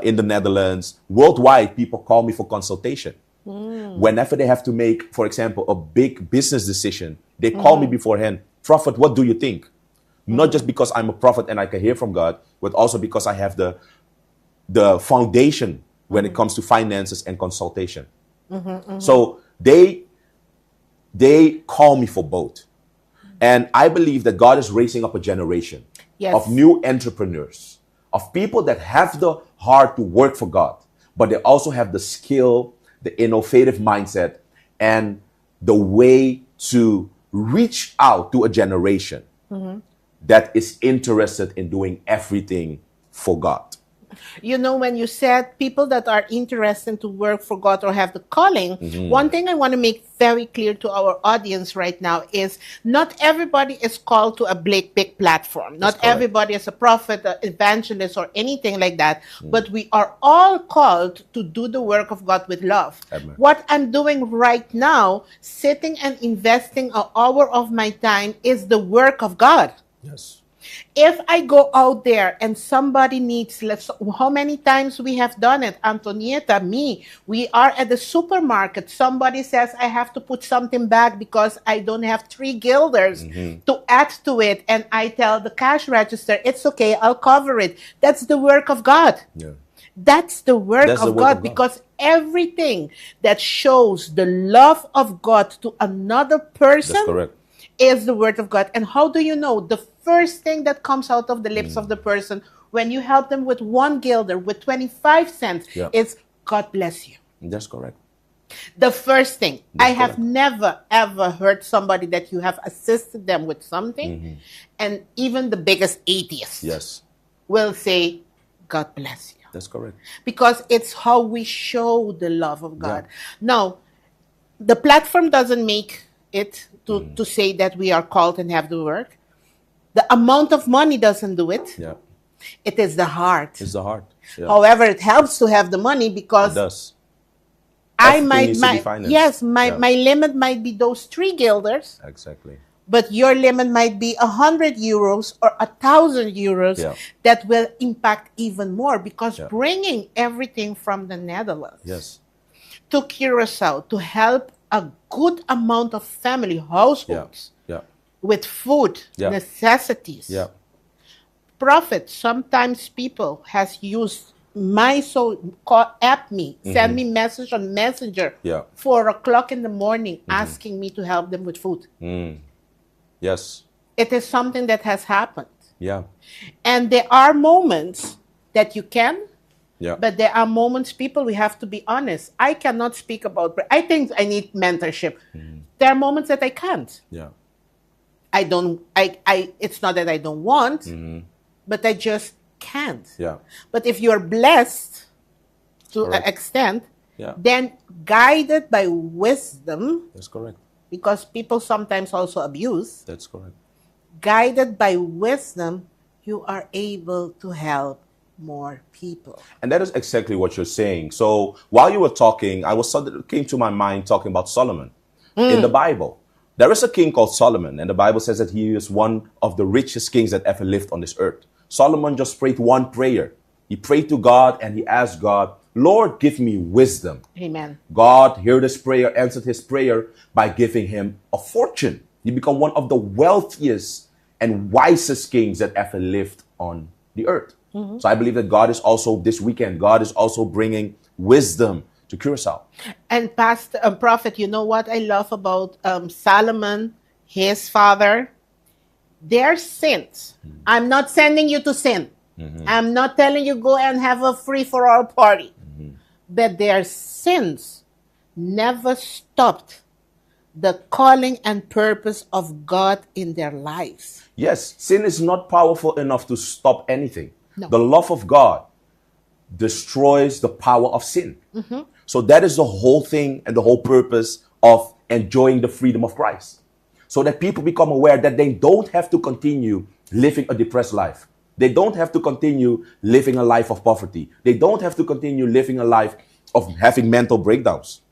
in the Netherlands. Worldwide, people call me for consultation. Whenever they have to make, for example, a big business decision, they call me beforehand. Prophet, what do you think? Not just because I'm a prophet and I can hear from God, but also because I have the foundation when it comes to finances and consultation. So they call me for both. And I believe that God is raising up a generation Yes. of new entrepreneurs, of people that have the heart to work for God, but they also have the skill, the innovative mindset, and the way to reach out to a generation that is interested in doing everything for God. You know, when you said people that are interested to work for God or have the calling, one thing I want to make very clear to our audience right now is not everybody is called to a big platform. Not correct. everybody is a prophet, an evangelist, or anything like that. But we are all called to do the work of God with love. Amen. What I'm doing right now, sitting and investing an hour of my time, is the work of God. Yes. If I go out there and somebody needs, how many times we have done it? Antonietta, me, we are at the supermarket. Somebody says, I have to put something back because I don't have 3 guilders to add to it. And I tell the cash register, it's okay, I'll cover it. That's the work of God. Yeah. That's the work That's the of work God, of God. because everything that shows the love of God to another person That's correct. is the word of God. And how do you know? The first thing that comes out of the lips of the person when you help them with 1 guilder, with 25 cents, Yeah. is God bless you. That's correct. The first thing. That's I have correct. never, ever heard somebody that you have assisted them with something, and even the biggest atheist Yes. will say, God bless you. That's correct. Because it's how we show the love of God. Now, the platform doesn't make it to say that we are called and have the work. The amount of money doesn't do it. Yeah. It is the heart. It's the heart. Yeah. However, it helps to have the money It because does. I Everything might, needs to be financed. yes, my Yeah. limit might be those 3 guilders, Exactly. but your limit might be 100 euros or 1,000 euros. Yeah. That will impact even more, because Yeah. bringing everything from the Netherlands Yes. to Curacao to help a good amount of family households Yeah. with food, Yeah. necessities. Yeah. Prophet, sometimes people has used my app me, send me message on Messenger, Yeah. 4 o'clock in the morning, asking me to help them with food. Yes. It is something that has happened. Yeah. And there are moments that you can, Yeah. but there are moments, people, we have to be honest. I cannot speak about, I think I need mentorship. There are moments that I can't. Yeah. I don't, it's not that I don't want, but I just can't. Yeah. But if you're blessed to an Correct. extent, Yeah. then guided by wisdom, That's correct. because people sometimes also abuse, That's correct. guided by wisdom, you are able to help more people. And that is exactly what you're saying. So while you were talking, it came to my mind talking about Solomon in the Bible. There is a king called Solomon, and the Bible says that he is one of the richest kings that ever lived on this earth. Solomon just prayed one prayer. He prayed to God and he asked God, Lord, give me wisdom. Amen. God heard his prayer, answered his prayer by giving him a fortune. He became one of the wealthiest and wisest kings that ever lived on the earth. So I believe that God is also, this weekend, God is also bringing wisdom to Curacao. And Prophet, you know what I love about Solomon, his father? Their sins. I'm not sending you to sin. I'm not telling you go and have a free-for-all party. But their sins never stopped the calling and purpose of God in their lives. Yes, sin is not powerful enough to stop anything. No. The love of God destroys the power of sin. So that is the whole thing and the whole purpose of enjoying the freedom of Christ. So that people become aware that they don't have to continue living a depressed life. They don't have to continue living a life of poverty. They don't have to continue living a life of having mental breakdowns.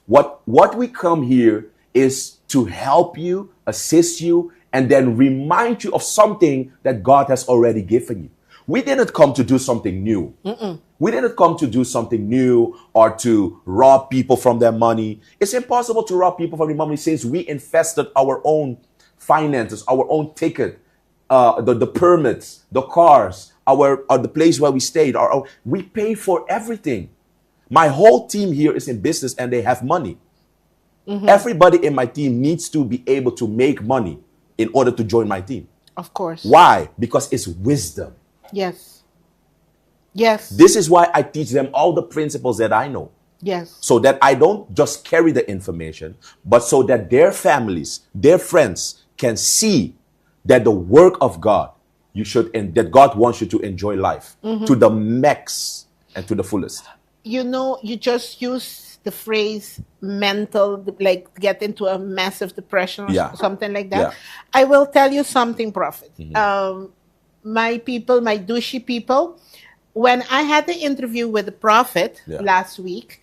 What we come here is to help you, assist you, and then remind you of something that God has already given you. We didn't come to do something new. We didn't come to do something new or to rob people from their money. It's impossible to rob people from their money since we invested our own finances, our own ticket, the permits, the cars, the place where we stayed. We pay for everything. My whole team here is in business and they have money. Everybody in my team needs to be able to make money in order to join my team. Of course. Why? Because it's wisdom. Yes. Yes. This is why I teach them all the principles that I know. Yes. So that I don't just carry the information, but so that their families, their friends can see that the work of God you should, and that God wants you to enjoy life to the max and to the fullest. You know, you just use the phrase mental, like get into a massive depression or Yeah. something like that. Yeah. I will tell you something, Prophet. My people, my douchey people, when I had the interview with the Prophet Yeah. last week,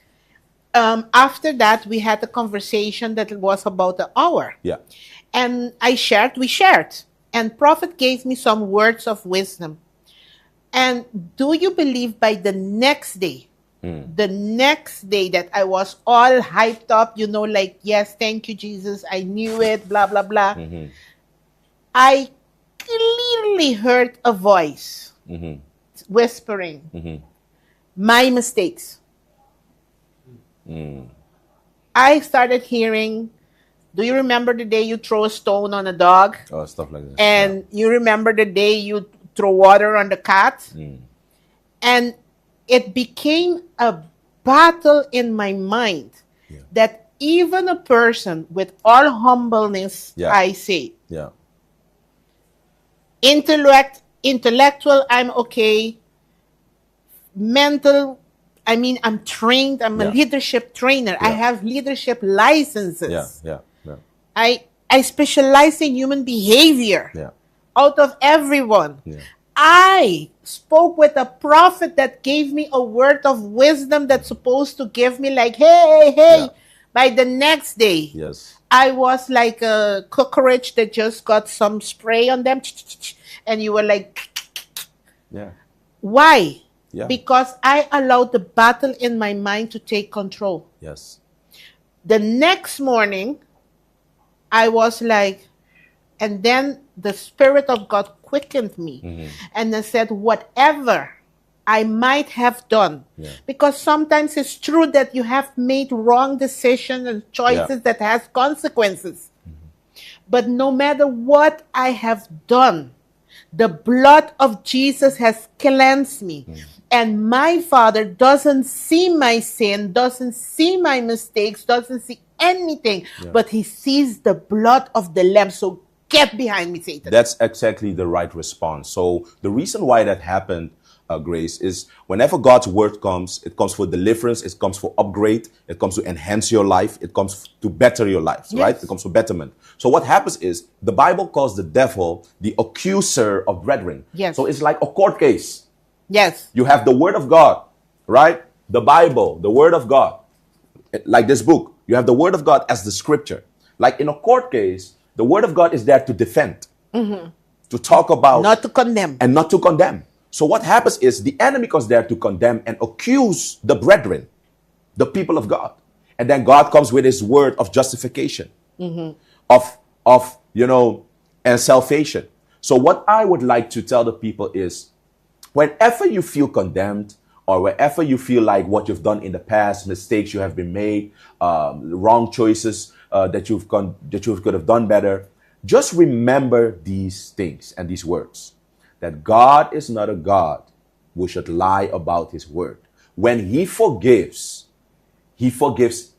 after that, we had a conversation that was about an hour. Yeah. And we shared. And Prophet gave me some words of wisdom. And do you believe by the next day that I was all hyped up, you know, like, yes, thank you, Jesus, I knew it, blah, blah, blah. I clearly heard a voice whispering, my mistakes. I started hearing, do you remember the day you throw a stone on a dog? Oh, stuff like that. And you remember the day you throw water on the cat? And it became a battle in my mind that even a person with all humbleness, Yeah. I say, Yeah. intellectual, I'm okay. Mental, I mean, I'm trained. I'm a Yeah. leadership trainer. I Yeah. have leadership licenses. Yeah. Yeah. Yeah. I specialize in human behavior. Yeah. Out of everyone. Yeah. I spoke with a prophet that gave me a word of wisdom that's supposed to give me like, hey. Yeah. By the next day, Yes. I was like a cockroach that just got some spray on them. And you were like, Yeah. why? Yeah. Because I allowed the battle in my mind to take control. Yes. The next morning, I was like, and then the Spirit of God quickened me and then said, whatever I might have done, because sometimes it's true that you have made wrong decisions and choices that has consequences. But no matter what I have done, the blood of Jesus has cleansed me. And my Father doesn't see my sin, doesn't see my mistakes, doesn't see anything, but he sees the blood of the Lamb. So get behind me, Satan. That's exactly the right response. So the reason why that happened, Grace, is whenever God's word comes, it comes for deliverance, it comes for upgrade, it comes to enhance your life, it comes to better your life, right? It comes for betterment. So what happens is the Bible calls the devil the accuser of brethren. Yes. So it's like a court case. Yes. You have the word of God, right? The Bible, the word of God. Like this book, you have the word of God as the scripture. Like in a court case, the word of God is there to defend, to talk about, Not to condemn. and not to condemn. So what happens is the enemy comes there to condemn and accuse the brethren, the people of God. And then God comes with his word of justification, of and salvation. So what I would like to tell the people is, whenever you feel condemned, or wherever you feel like what you've done in the past, mistakes you have been made, wrong choices that you could have done better, just remember these things and these words. That God is not a God who should lie about his word. When he forgives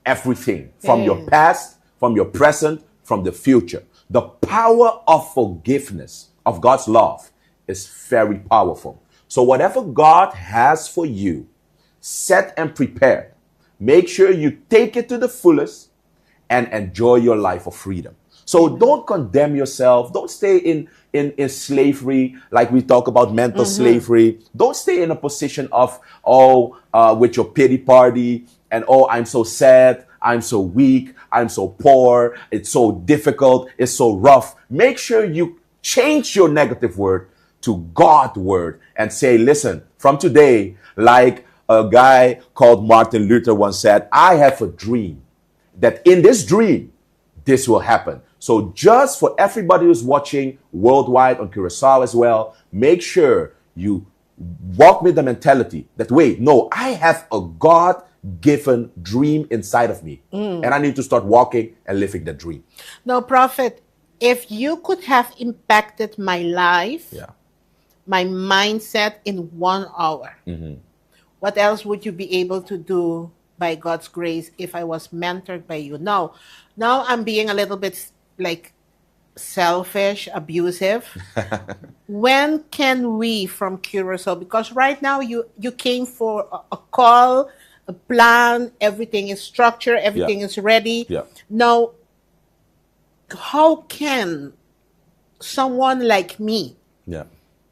everything from your past, from your present, from the future. The power of forgiveness of God's love is very powerful. So whatever God has for you, set and prepared. Make sure you take it to the fullest and enjoy your life of freedom. So don't condemn yourself. Don't stay in slavery, like we talk about mental slavery. Don't stay in a position of, with your pity party and, I'm so sad, I'm so weak, I'm so poor, it's so difficult, it's so rough. Make sure you change your negative word to God's word and say, listen, from today, like a guy called Martin Luther once said, I have a dream that in this dream, this will happen. So just for everybody who's watching worldwide on Curacao as well, make sure you walk with the mentality that, wait, no, I have a God-given dream inside of me. And I need to start walking and living that dream. No, Prophet, if you could have impacted my life, my mindset in 1 hour, what else would you be able to do by God's grace if I was mentored by you? Now I'm being a little bit like selfish, abusive. When can we from Curacao, because right now you came for a call, a plan, everything is structured, everything is ready. Yeah. Now, how can someone like me Yeah.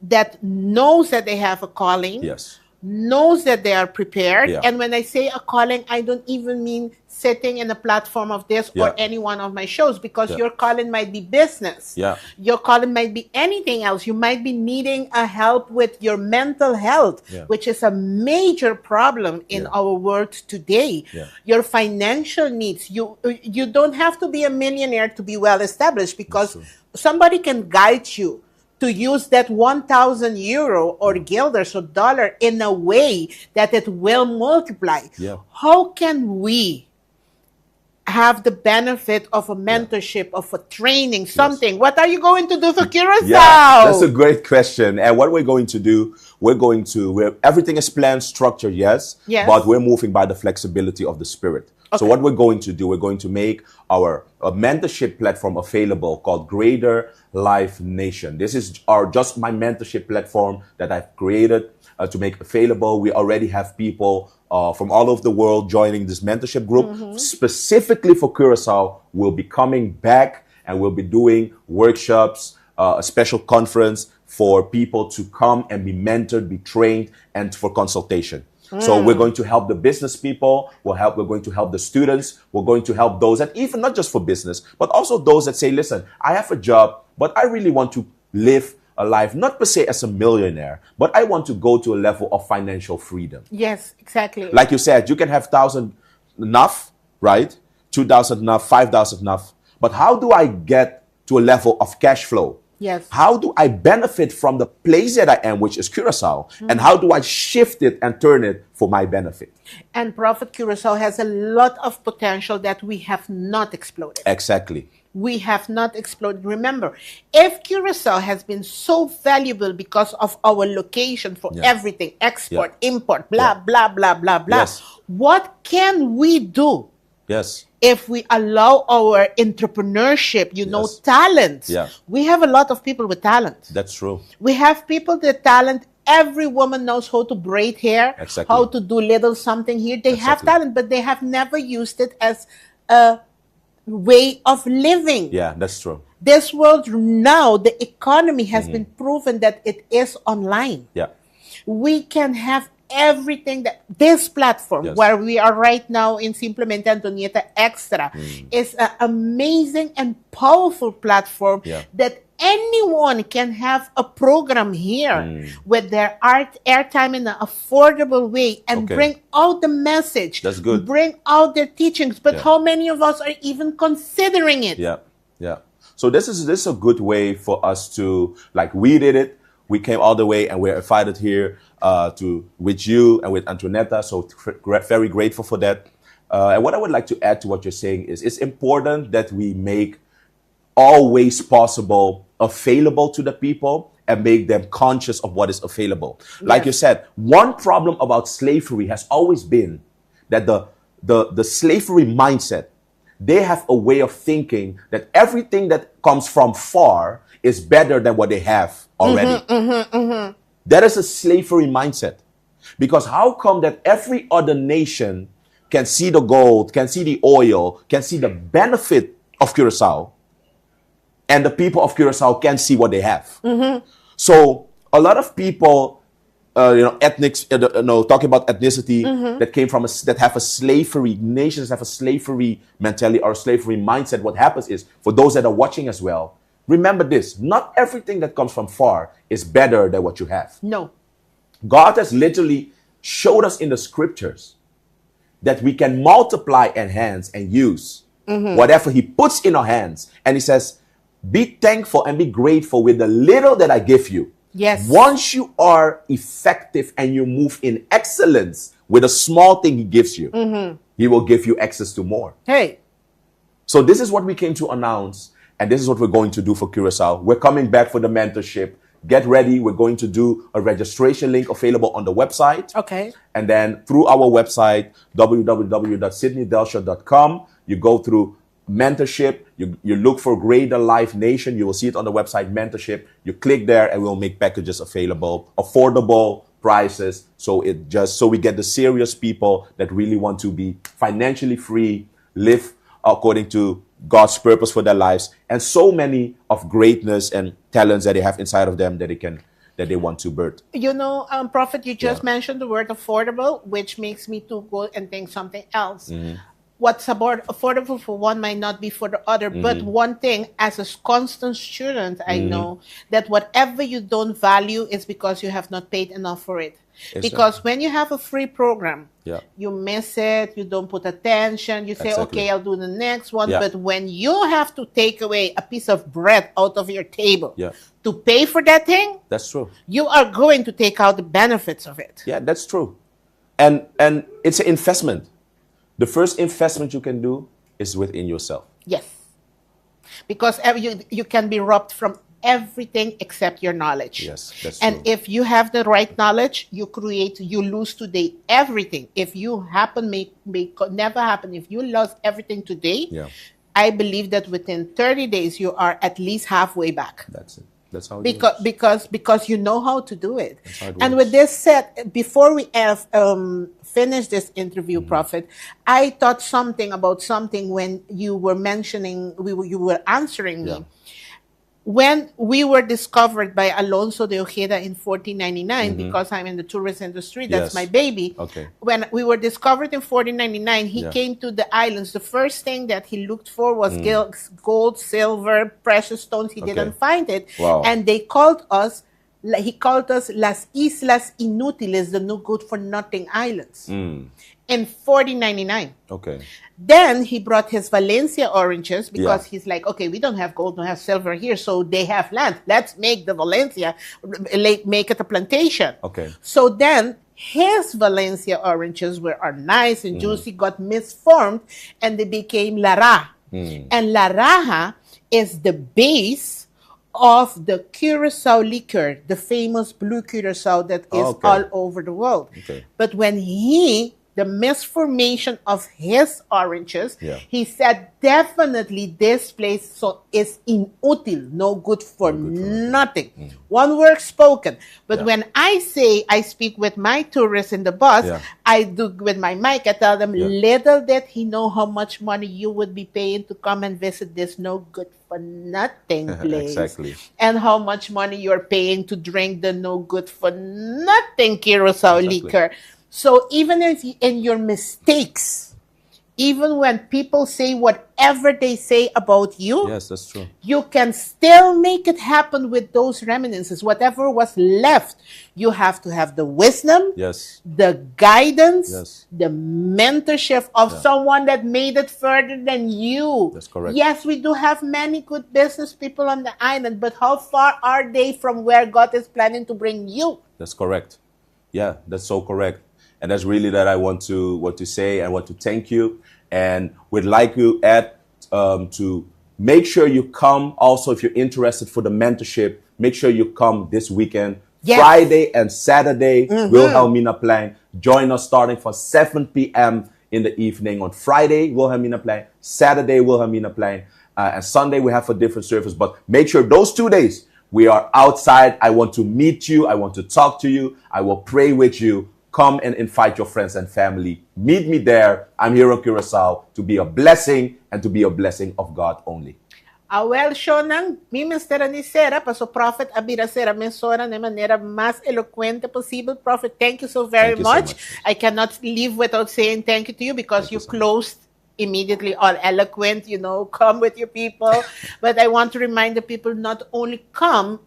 that knows that they have a calling, Yes. knows that they are prepared. Yeah. And when I say a calling, I don't even mean sitting in a platform of this or Yeah. any one of my shows, because Yeah. your calling might be business. Yeah. Your calling might be anything else. You might be needing a help with your mental health, Yeah. which is a major problem in Yeah. our world today. Yeah. Your financial needs. You don't have to be a millionaire to be well established, because somebody can guide you to use that 1,000 euro or guilders or dollar in a way that it will multiply. Yeah. How can we have the benefit of a mentorship, of a training, something? What are you going to do for Curacao? Yeah, that's a great question. And what we're going to do, everything is planned, structured, yes, Yes. but we're moving by the flexibility of the Spirit. So what we're going to do, we're going to make our mentorship platform available called Greater Life Nation. This is just my mentorship platform that I've created to make available. We already have people from all over the world joining this mentorship group. Specifically for Curacao, we'll be coming back and we'll be doing workshops, a special conference for people to come and be mentored, be trained, and for consultation. So we're going to help the business people. We're going to help the students. We're going to help those that even not just for business, but also those that say, listen, I have a job, but I really want to live a life, not per se as a millionaire, but I want to go to a level of financial freedom. Yes, exactly. Like you said, you can have 1,000 enough, right? 2,000 enough, 5,000 enough. But how do I get to a level of cash flow? Yes. How do I benefit from the place that I am, which is Curacao? And how do I shift it and turn it for my benefit? And Prophet Curacao has a lot of potential that we have not exploited. Exactly. We have not explored. Remember, if Curacao has been so valuable because of our location for Yeah. everything, export, import, blah, Yeah. blah, blah, blah, blah, Yes. what can we do Yes. if we allow our entrepreneurship, Yes. talent? Yeah. We have a lot of people with talent. That's true. We have people that talent. Every woman knows how to braid hair, Exactly. how to do little something here. They have Exactly. talent, but they have never used it as a way of living. Yeah, that's true. This world now, the economy has been proven that it is online. Yeah. We can have everything that this platform Yes. where we are right now in Simplemente Antonieta Extra is an amazing and powerful platform Yeah. that anyone can have a program here with their airtime in an affordable way and Okay. bring out the message. That's good. Bring out their teachings. But Yeah. how many of us are even considering it? Yeah, yeah. So this is a good way for us to, like, we did it. We came all the way and we're invited here with you and with Antonetta. So very grateful for that. And what I would like to add to what you're saying is it's important that we make all ways possible available to the people and make them conscious of what is available. Like you said, one problem about slavery has always been that the slavery mindset, they have a way of thinking that everything that comes from far is better than what they have already. That is a slavery mindset. Because how come that every other nation can see the gold, can see the oil, can see the benefit of Curacao, and the people of Curacao can't see what they have? So a lot of people, talking about ethnicity that came from that have a slavery, nations have a slavery mentality or slavery mindset. What happens is, for those that are watching as well, remember this: not everything that comes from far is better than what you have. No. God has literally showed us in the scriptures that we can multiply, enhance, and use whatever He puts in our hands. And He says, be thankful and be grateful with the little that I give you. Yes. Once you are effective and you move in excellence with a small thing He gives you, He will give you access to more. Hey. So this is what we came to announce, and this is what we're going to do for Curacao. We're coming back for the mentorship. Get ready. We're going to do a registration link available on the website. Okay. And then through our website, www.sydneydelsha.com, you go through mentorship. You look for Greater Life Nation. You will see it on the website, mentorship. You click there and we'll make packages available, affordable prices. So we get the serious people that really want to be financially free, live according to God's purpose for their lives, and so many of greatness and talents that they have inside of them that they want to birth. You know, Prophet, you just mentioned the word affordable, which makes me to go and think something else. What's affordable for one might not be for the other. But one thing, as a constant student, I know that whatever you don't value is because you have not paid enough for it. Because when you have a free program, you miss it, you don't put attention, you say, okay, I'll do the next one. But when you have to take away a piece of bread out of your table to pay for that thing, that's true. You are going to take out the benefits of it. Yeah, that's true. And it's an investment. The first investment you can do is within yourself. Yes. Because you can be robbed from everything except your knowledge. Yes, that's and true. if you have the right knowledge, you lose today everything. If you may never happen, if you lost everything today, I believe that within 30 days, you are at least halfway back. That's it. That's how it works. Because you know how to do it. That's how it And works. with this said, before we have finished this interview, Prophet, I thought about something when you were mentioning, you were answering me. When we were discovered by Alonso de Ojeda in 1499, because I'm in the tourist industry, that's my baby. Okay. When we were discovered in 1499, he came to the islands. The first thing that he looked for was gold, silver, precious stones. He didn't find it. Wow. And he called us Las Islas Inútiles, the no good for nothing islands, in 1499. Okay. Then he brought his Valencia oranges because he's like, okay, we don't have gold, don't have silver here, so they have land. Let's make the Valencia, make it a plantation. Okay. So then his Valencia oranges are nice and juicy, got misformed, and they became Lara. And La Raja is the base of the Curacao liquor, the famous blue Curacao that is all over the world. Okay. But when the misformation of his oranges, he said, definitely this place is inútil, no good for nothing. One word spoken. But when I speak with my tourists in the bus, I do with my mic, I tell them, little did he know how much money you would be paying to come and visit this no good for nothing place. Exactly. And how much money you're paying to drink the no good for nothing Curacao liquor. So even if in your mistakes, even when people say whatever they say about you, yes, that's true. You can still make it happen with those reminiscences. Whatever was left, you have to have the wisdom, the guidance, the mentorship of someone that made it further than you. That's correct. Yes, we do have many good business people on the island, but how far are they from where God is planning to bring you? That's correct. Yeah, that's so correct. And that's really that I want to say and want to thank you. And would like you to make sure you come. Also, if you're interested for the mentorship, make sure you come this weekend. Yes. Friday and Saturday, Wilhelmina Plein. Join us starting from 7 p.m. in the evening. On Friday, Wilhelmina Plein. Saturday, Wilhelmina Plein. And Sunday, we have a different service. But make sure those 2 days, we are outside. I want to meet you. I want to talk to you. I will pray with you. Come and invite your friends and family. Meet me there. I'm here in Curacao to be a blessing and to be a blessing of God only. Well, show ng Minister ni Sarah, Paso Prophet Abira Sarah Mensora de manera más elocuente posible. Prophet, thank you so very much. I cannot leave without saying thank you to you because you closed immediately all eloquent, come with your people. But I want to remind the people not only come,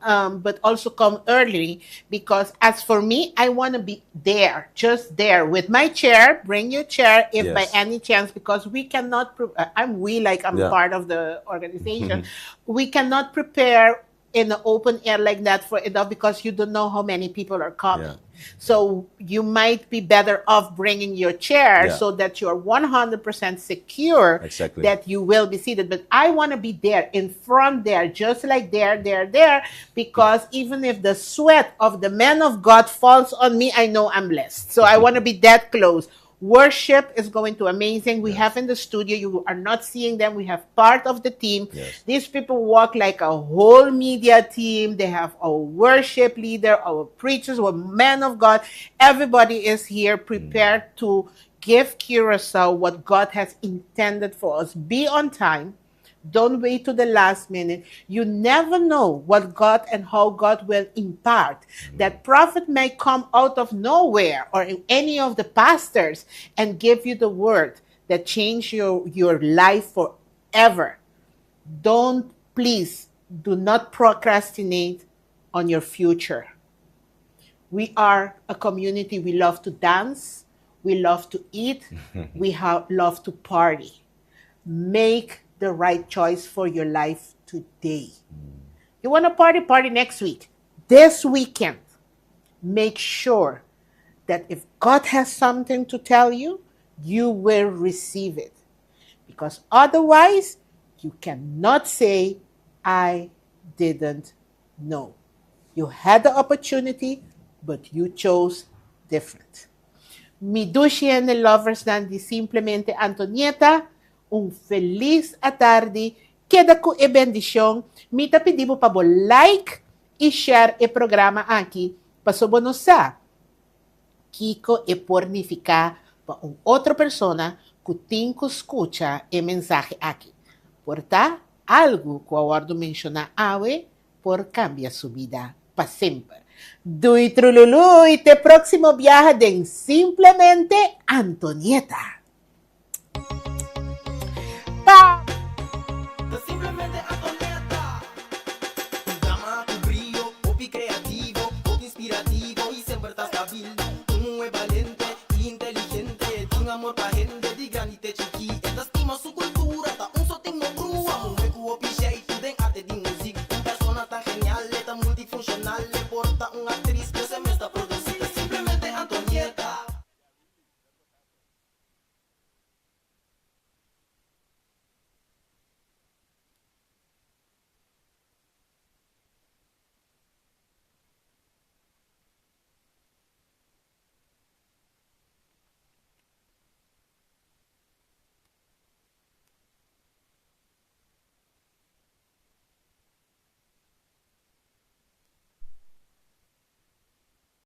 but also come early, because as for me, I want to be there, just there with my chair. Bring your chair if by any chance, because we cannot, I'm part of the organization. We cannot prepare in the open air like that for enough because you don't know how many people are coming. So you might be better off bringing your chair so that you're 100% secure that you will be seated. But I want to be there, in front there, just like there, because even if the sweat of the man of God falls on me, I know I'm blessed. So I want to be that close. Worship is going to amazing. We have in the studio, you are not seeing them. We have part of the team. Yes. These people work like a whole media team. They have our worship leader, our preachers, our men of God. Everybody is here prepared to give Curacao what God has intended for us. Be on time. Don't wait to the last minute. You never know what God and how God will impart. That prophet may come out of nowhere, or any of the pastors, and give you the word that change your life forever. Please do not procrastinate on your future. We are a community. We love to dance. We love to eat. We love to party. Make the right choice for your life today. You want to party next week. This weekend, make sure that if God has something to tell you, you will receive it. Because otherwise, you cannot say, I didn't know. You had the opportunity, but you chose different. Mi Dushi and the lovers dan di Simplemente Antonieta, un feliz a tarde, queda com e bendição. Mita pedimos para like e share o programa aqui, para sobonosa. Kiko e pornificar para outra pessoa que tem que escutar o mensagem aqui. Porta algo que eu ordo mencionar awe, por cambia sua vida para sempre. Dui trululu e te próximo viaje de Simplemente Antonieta. Simplemente Antonieta. Tu gama, tu brillo, popi creativo, popi inspirativo y siempre estás stabil. Un valente, inteligente, un amor pa gente di granite chiqui. Esta estima su cultura, ta un so tengo grua. Un hueco opiche y tu den arte di music. Un persona tan genial, tan multifuncional, le porta un arte